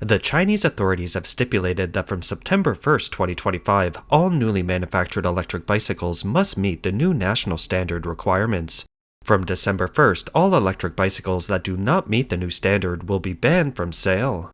The Chinese authorities have stipulated that from September 1st, 2025, all newly manufactured electric bicycles must meet the new national standard requirements. From December 1st, all electric bicycles that do not meet the new standard will be banned from sale.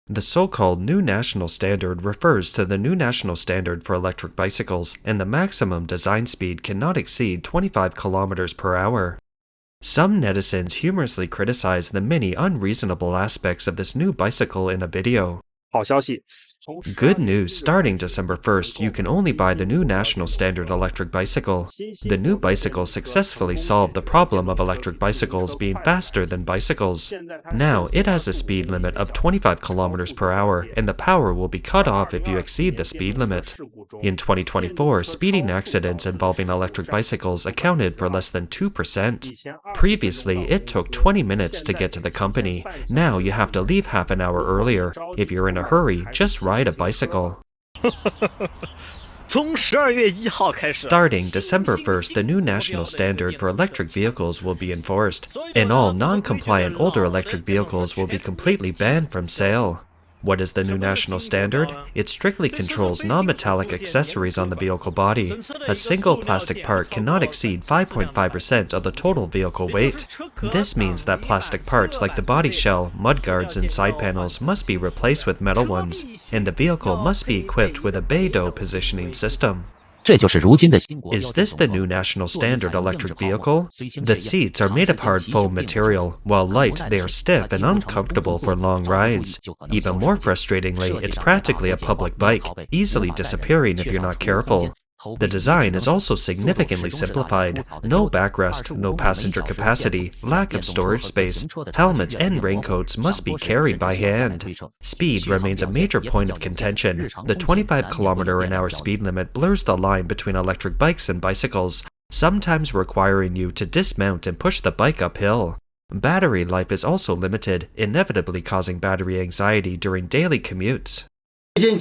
The so-called new national standard refers to the new national standard for electric bicycles, and the maximum design speed cannot exceed 25 kilometers per hour. Some netizens humorously criticize the many unreasonable aspects of this new bicycle in a video. Good news, starting December 1st, you can only buy the new national standard electric bicycle. The new bicycle successfully solved the problem of electric bicycles being faster than bicycles. Now, it has a speed limit of 25 kilometers per hour, and the power will be cut off if you exceed the speed limit. In 2024, speeding accidents involving electric bicycles accounted for less than 2%. Previously, it took 20 minutes to get to the company. Now you have to leave half an hour earlier. If you're in a hurry, just ride a bicycle. Starting December 1st, the new national standard for electric vehicles will be enforced, and all non-compliant older electric vehicles will be completely banned from sale. What is the new national standard? It strictly controls non-metallic accessories on the vehicle body. A single plastic part cannot exceed 5.5% of the total vehicle weight. This means that plastic parts like the body shell, mudguards, and side panels must be replaced with metal ones, and the vehicle must be equipped with a Beidou positioning system. Is this the new national standard electric vehicle? The seats are made of hard foam material. While light, they are stiff and uncomfortable for long rides. Even more frustratingly, it's practically a public bike, easily disappearing if you're not careful. The design is also significantly simplified. No backrest, no passenger capacity, lack of storage space. Helmets and raincoats must be carried by hand. Speed remains a major point of contention. The 25 km/h speed limit blurs the line between electric bikes and bicycles, sometimes requiring you to dismount and push the bike uphill. Battery life is also limited, inevitably causing battery anxiety during daily commutes. In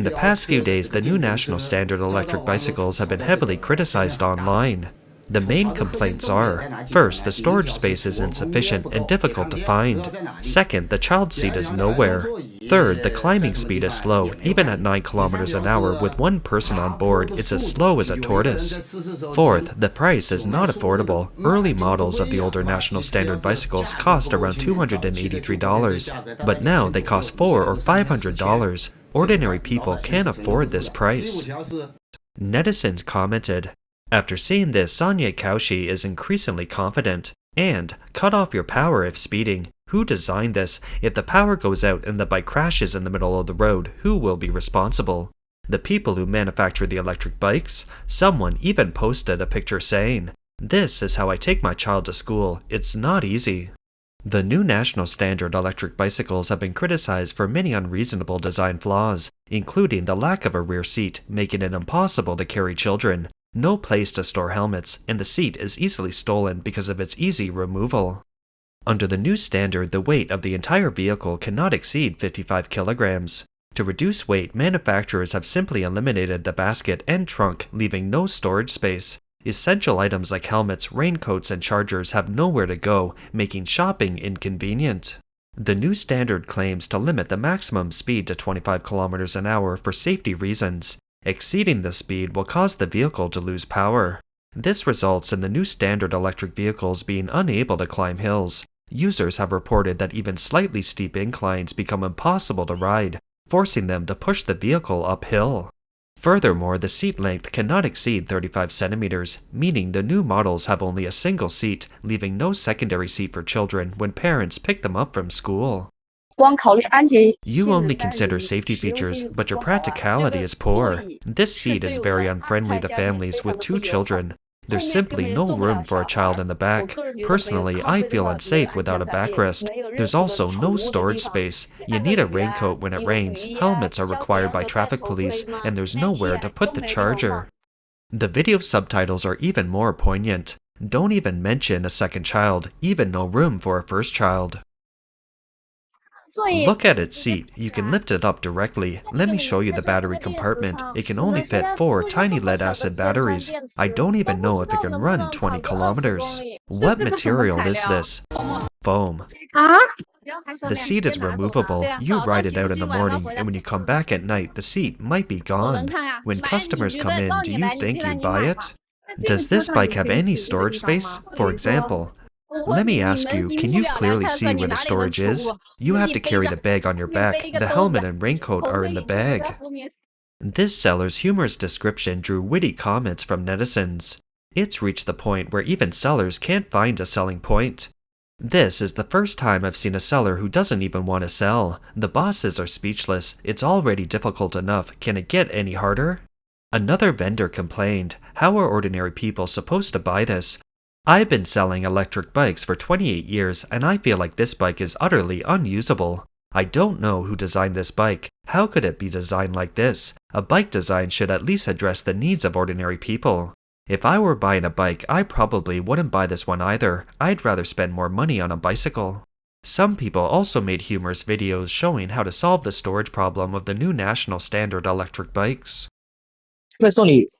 the past few days, the new national standard electric bicycles have been heavily criticized online. The main complaints are, first, the storage space is insufficient and difficult to find. Second, the child seat is nowhere. Third, the climbing speed is slow. Even at 9 km/h with one person on board, it's as slow as a tortoise. Fourth, the price is not affordable. Early models of the older national standard bicycles cost around $283, but now they cost $400 or $500. Ordinary people can't afford this price. Netizens commented, "After seeing this, Sonia Kaushi is increasingly confident. And, cut off your power if speeding. Who designed this? If the power goes out and the bike crashes in the middle of the road, who will be responsible? The people who manufacture the electric bikes?" Someone even posted a picture saying, "This is how I take my child to school. It's not easy." The new national standard electric bicycles have been criticized for many unreasonable design flaws, including the lack of a rear seat, making it impossible to carry children, no place to store helmets, and the seat is easily stolen because of its easy removal. Under the new standard, the weight of the entire vehicle cannot exceed 55 kilograms. To reduce weight, manufacturers have simply eliminated the basket and trunk, leaving no storage space. Essential items like helmets, raincoats, and chargers have nowhere to go, making shopping inconvenient. The new standard claims to limit the maximum speed to 25 km/h for safety reasons. Exceeding the speed will cause the vehicle to lose power. This results in the new standard electric vehicles being unable to climb hills. Users have reported that even slightly steep inclines become impossible to ride, forcing them to push the vehicle uphill. Furthermore, the seat length cannot exceed 35 centimeters, meaning the new models have only a single seat, leaving no secondary seat for children when parents pick them up from school. You only consider safety features, but your practicality is poor. This seat is very unfriendly to families with 2 children. There's simply no room for a child in the back. Personally, I feel unsafe without a backrest. There's also no storage space. You need a raincoat when it rains, helmets are required by traffic police, and there's nowhere to put the charger. The video subtitles are even more poignant. Don't even mention a second child, even no room for a first child. Look at its seat. You can lift it up directly. Let me show you the battery compartment. It can only fit 4 tiny lead-acid batteries. I don't even know if it can run 20 kilometers. What material is this? Foam. The seat is removable, you ride it out in the morning, and when you come back at night, the seat might be gone. When customers come in, do you think you'd buy it? Does this bike have any storage space? For example, let me ask you, can you clearly see where the storage is? You have to carry the bag on your back, the helmet and raincoat are in the bag. This seller's humorous description drew witty comments from netizens. It's reached the point where even sellers can't find a selling point. This is the first time I've seen a seller who doesn't even want to sell. The bosses are speechless. It's already difficult enough. Can it get any harder? Another vendor complained, how are ordinary people supposed to buy this? I've been selling electric bikes for 28 years and I feel like this bike is utterly unusable. I don't know who designed this bike. How could it be designed like this? A bike design should at least address the needs of ordinary people. If I were buying a bike, I probably wouldn't buy this one either. I'd rather spend more money on a bicycle. Some people also made humorous videos showing how to solve the storage problem of the new national standard electric bikes.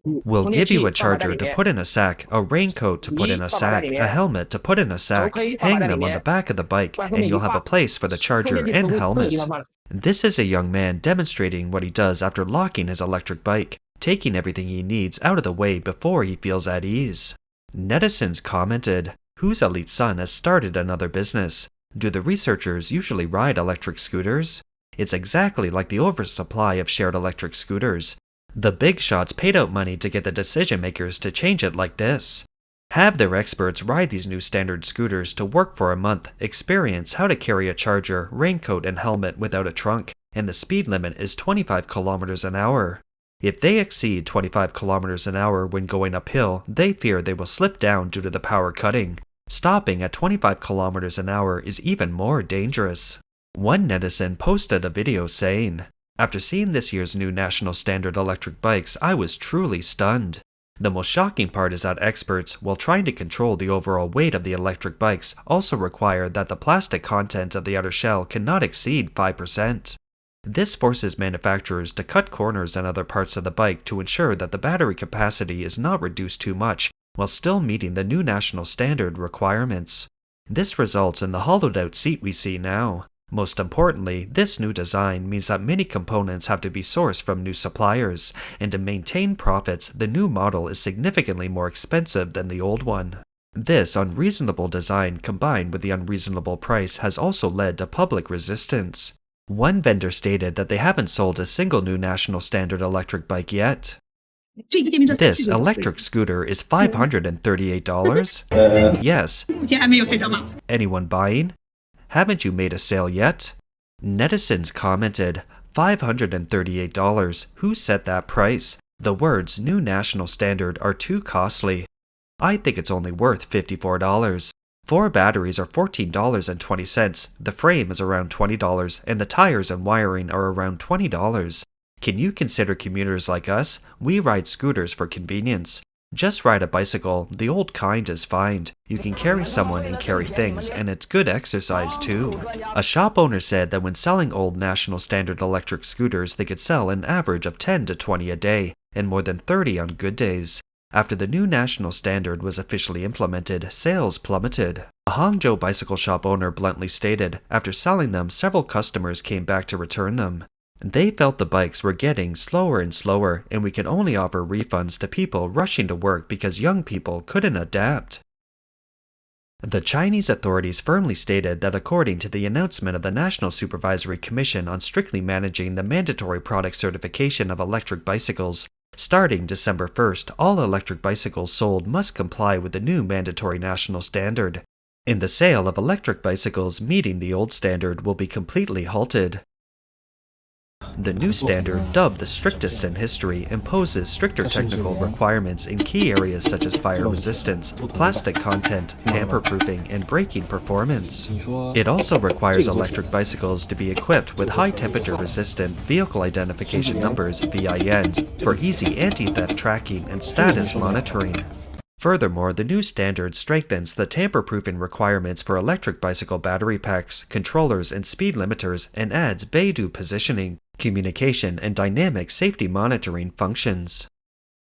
We'll give you a charger to put in a sack, a raincoat to put in a sack, a helmet to put in a sack, hang them on the back of the bike, and you'll have a place for the charger and helmet. This is a young man demonstrating what he does after locking his electric bike, taking everything he needs out of the way before he feels at ease. Netizens commented, whose elite son has started another business? Do the researchers usually ride electric scooters? It's exactly like the oversupply of shared electric scooters. The big shots paid out money to get the decision makers to change it like this. Have their experts ride these new standard scooters to work for a month, experience how to carry a charger, raincoat, and helmet without a trunk, and the speed limit is 25 kilometers an hour. If they exceed 25 kilometers an hour when going uphill, they fear they will slip down due to the power cutting. Stopping at 25 kilometers an hour is even more dangerous. One netizen posted a video saying, after seeing this year's new national standard electric bikes, I was truly stunned. The most shocking part is that experts, while trying to control the overall weight of the electric bikes, also require that the plastic content of the outer shell cannot exceed 5%. This forces manufacturers to cut corners in other parts of the bike to ensure that the battery capacity is not reduced too much, while still meeting the new national standard requirements. This results in the hollowed-out seat we see now. Most importantly, this new design means that many components have to be sourced from new suppliers, and to maintain profits, the new model is significantly more expensive than the old one. This unreasonable design combined with the unreasonable price has also led to public resistance. One vendor stated that they haven't sold a single new national standard electric bike yet. This electric scooter is $538? Yes. Anyone buying? Haven't you made a sale yet? Netizens commented, $538. Who set that price? The words new national standard are too costly. I think it's only worth $54. 4 batteries are $14.20, the frame is around $20, and the tires and wiring are around $20. Can you consider commuters like us? We ride scooters for convenience. Just ride a bicycle, the old kind is fine. You can carry someone and carry things, and it's good exercise too. A shop owner said that when selling old national standard electric scooters, they could sell an average of 10 to 20 a day, and more than 30 on good days. After the new national standard was officially implemented, sales plummeted. A Hangzhou bicycle shop owner bluntly stated, after selling them, several customers came back to return them. They felt the bikes were getting slower and slower, and we could only offer refunds to people rushing to work because young people couldn't adapt. The Chinese authorities firmly stated that according to the announcement of the National Supervisory Commission on strictly managing the mandatory product certification of electric bicycles, starting December 1st, all electric bicycles sold must comply with the new mandatory national standard. And the sale of electric bicycles meeting the old standard will be completely halted. The new standard, dubbed the strictest in history, imposes stricter technical requirements in key areas such as fire resistance, plastic content, tamper-proofing, and braking performance. It also requires electric bicycles to be equipped with high-temperature resistant vehicle identification numbers (VINs) for easy anti-theft tracking and status monitoring. Furthermore, the new standard strengthens the tamper-proofing requirements for electric bicycle battery packs, controllers, and speed limiters, and adds Beidou positioning, communication, and dynamic safety monitoring functions.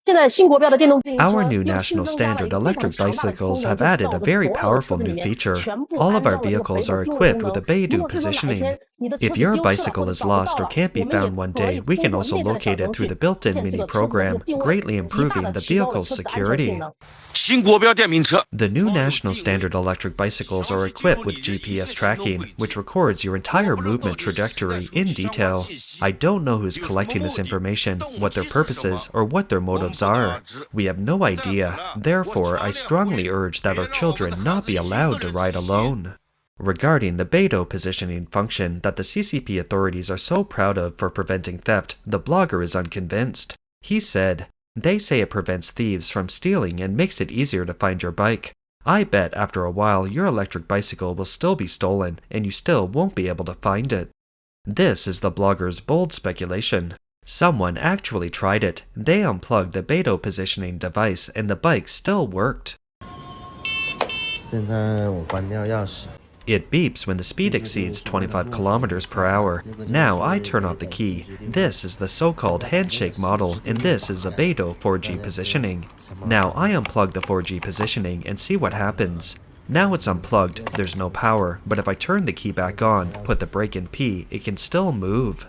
Our new national standard electric bicycles have added a very powerful new feature. All of our vehicles are equipped with a Beidou positioning. If your bicycle is lost or can't be found one day, we can also locate it through the built-in mini program, greatly improving the vehicle's security. The new national standard electric bicycles are equipped with GPS tracking, which records your entire movement trajectory in detail. I don't know who's collecting this information, what their purposes, or what their motives are. We have no idea. Therefore, I strongly urge that our children not be allowed to ride alone. Regarding the Beidou positioning function that the CCP authorities are so proud of for preventing theft, the blogger is unconvinced. He said, "They say it prevents thieves from stealing and makes it easier to find your bike. I bet after a while your electric bicycle will still be stolen and you still won't be able to find it." This is the blogger's bold speculation. Someone actually tried it. They unplugged the Beidou positioning device and the bike still worked. It beeps when the speed exceeds 25 kilometers per hour. Now I turn off the key. This is the so-called handshake model, and this is a Beidou 4G positioning. Now I unplug the 4G positioning and see what happens. Now it's unplugged, there's no power, but if I turn the key back on, put the brake in P, it can still move.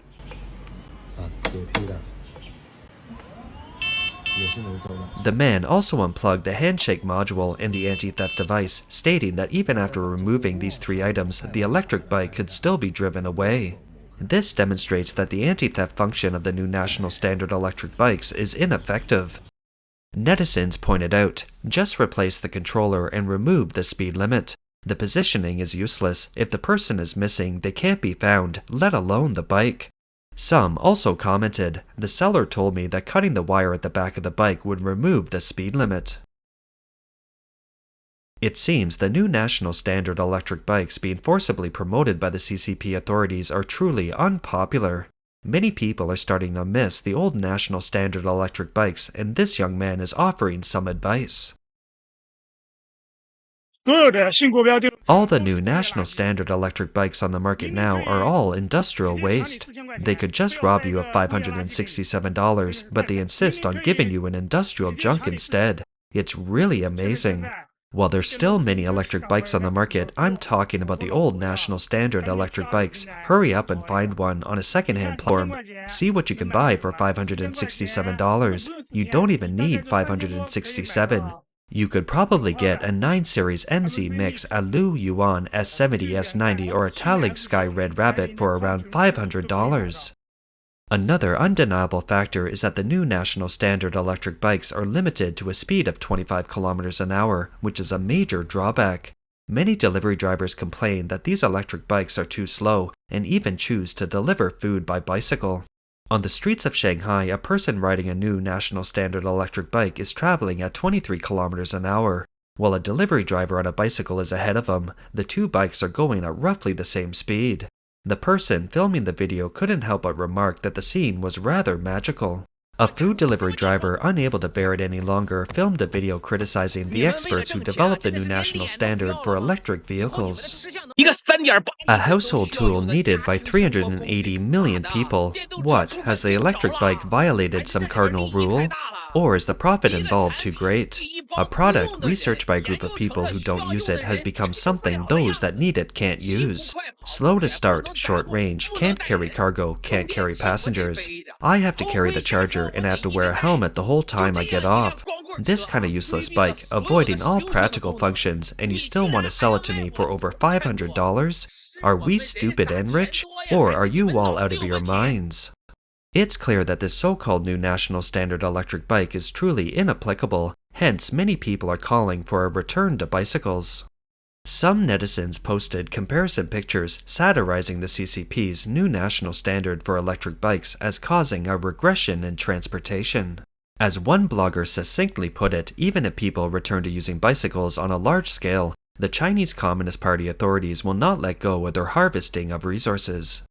The man also unplugged the handshake module and the anti-theft device, stating that even after removing these three items, the electric bike could still be driven away. This demonstrates that the anti-theft function of the new national standard electric bikes is ineffective. Netizens pointed out, just replace the controller and remove the speed limit. The positioning is useless. If the person is missing, they can't be found, let alone the bike. Some also commented, the seller told me that cutting the wire at the back of the bike would remove the speed limit. It seems the new national standard electric bikes being forcibly promoted by the CCP authorities are truly unpopular. Many people are starting to miss the old national standard electric bikes, and this young man is offering some advice. All the new national standard electric bikes on the market now are all industrial waste. They could just rob you of $567, but they insist on giving you an industrial junk instead. It's really amazing. While there's still many electric bikes on the market, I'm talking about the old national standard electric bikes. Hurry up and find one on a secondhand platform. See what you can buy for $567. You don't even need $567. You could probably get a 9 Series MZ Mix, a Lu Yuan S70, S90, or a Talig Sky Red Rabbit for around $500. Another undeniable factor is that the new national standard electric bikes are limited to a speed of 25 kilometers an hour, which is a major drawback. Many delivery drivers complain that these electric bikes are too slow and even choose to deliver food by bicycle. On the streets of Shanghai, a person riding a new national standard electric bike is traveling at 23 kilometers an hour. While a delivery driver on a bicycle is ahead of him, the two bikes are going at roughly the same speed. The person filming the video couldn't help but remark that the scene was rather magical. A food delivery driver, unable to bear it any longer, filmed a video criticizing the experts who developed the new national standard for electric vehicles. A household tool needed by 380 million people. What, has the electric bike violated some cardinal rule? Or is the profit involved too great? A product researched by a group of people who don't use it has become something those that need it can't use. Slow to start, short range, can't carry cargo, can't carry passengers. I have to carry the charger and I have to wear a helmet the whole time I get off. This kind of useless bike, avoiding all practical functions, and you still want to sell it to me for over $500? Are we stupid and rich? Or are you all out of your minds? It's clear that this so-called new national standard electric bike is truly inapplicable, hence many people are calling for a return to bicycles. Some netizens posted comparison pictures satirizing the CCP's new national standard for electric bikes as causing a regression in transportation. As one blogger succinctly put it, even if people return to using bicycles on a large scale, the Chinese Communist Party authorities will not let go of their harvesting of resources.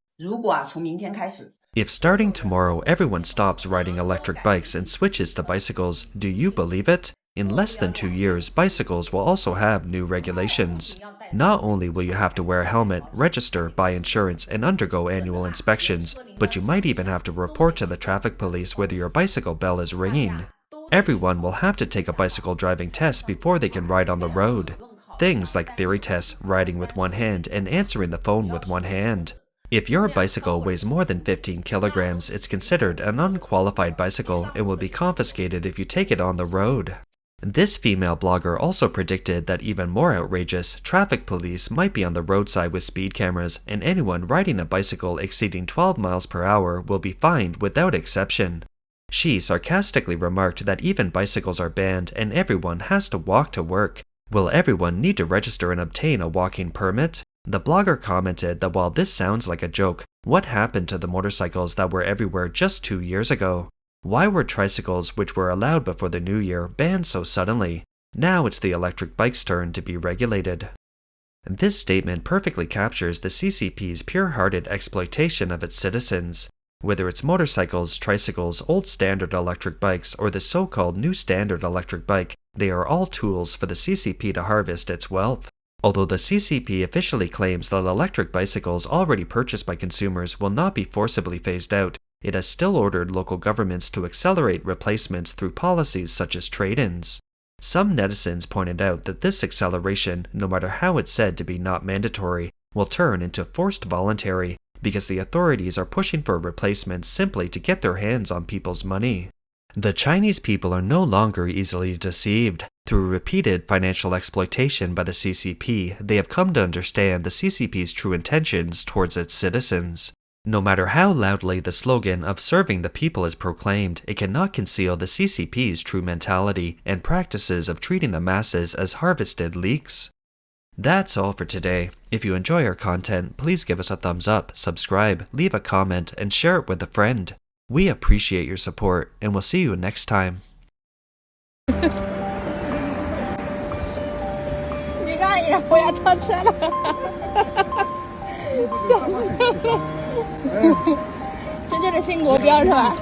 If starting tomorrow everyone stops riding electric bikes and switches to bicycles, do you believe it? In less than 2 years, bicycles will also have new regulations. Not only will you have to wear a helmet, register, buy insurance, and undergo annual inspections, but you might even have to report to the traffic police whether your bicycle bell is ringing. Everyone will have to take a bicycle driving test before they can ride on the road. Things like theory tests, riding with one hand, and answering the phone with one hand. If your bicycle weighs more than 15 kilograms, it's considered an unqualified bicycle and will be confiscated if you take it on the road. This female blogger also predicted that even more outrageous, traffic police might be on the roadside with speed cameras, and anyone riding a bicycle exceeding 12 miles per hour will be fined without exception. She sarcastically remarked that even bicycles are banned and everyone has to walk to work. Will everyone need to register and obtain a walking permit? The blogger commented that while this sounds like a joke, what happened to the motorcycles that were everywhere just 2 years ago? Why were tricycles, which were allowed before the new year, banned so suddenly? Now it's the electric bike's turn to be regulated. This statement perfectly captures the CCP's pure-hearted exploitation of its citizens. Whether it's motorcycles, tricycles, old standard electric bikes, or the so-called new standard electric bike, they are all tools for the CCP to harvest its wealth. Although the CCP officially claims that electric bicycles already purchased by consumers will not be forcibly phased out, it has still ordered local governments to accelerate replacements through policies such as trade-ins. Some netizens pointed out that this acceleration, no matter how it's said to be not mandatory, will turn into forced voluntary, because the authorities are pushing for replacements simply to get their hands on people's money. The Chinese people are no longer easily deceived. Through repeated financial exploitation by the CCP, they have come to understand the CCP's true intentions towards its citizens. No matter how loudly the slogan of serving the people is proclaimed, it cannot conceal the CCP's true mentality and practices of treating the masses as harvested leeks. That's all for today. If you enjoy our content, please give us a thumbs up, subscribe, leave a comment, and share it with a friend. We appreciate your support, and we'll see you next time. 你看，我要超车了，笑死了！这就是新国标是吧？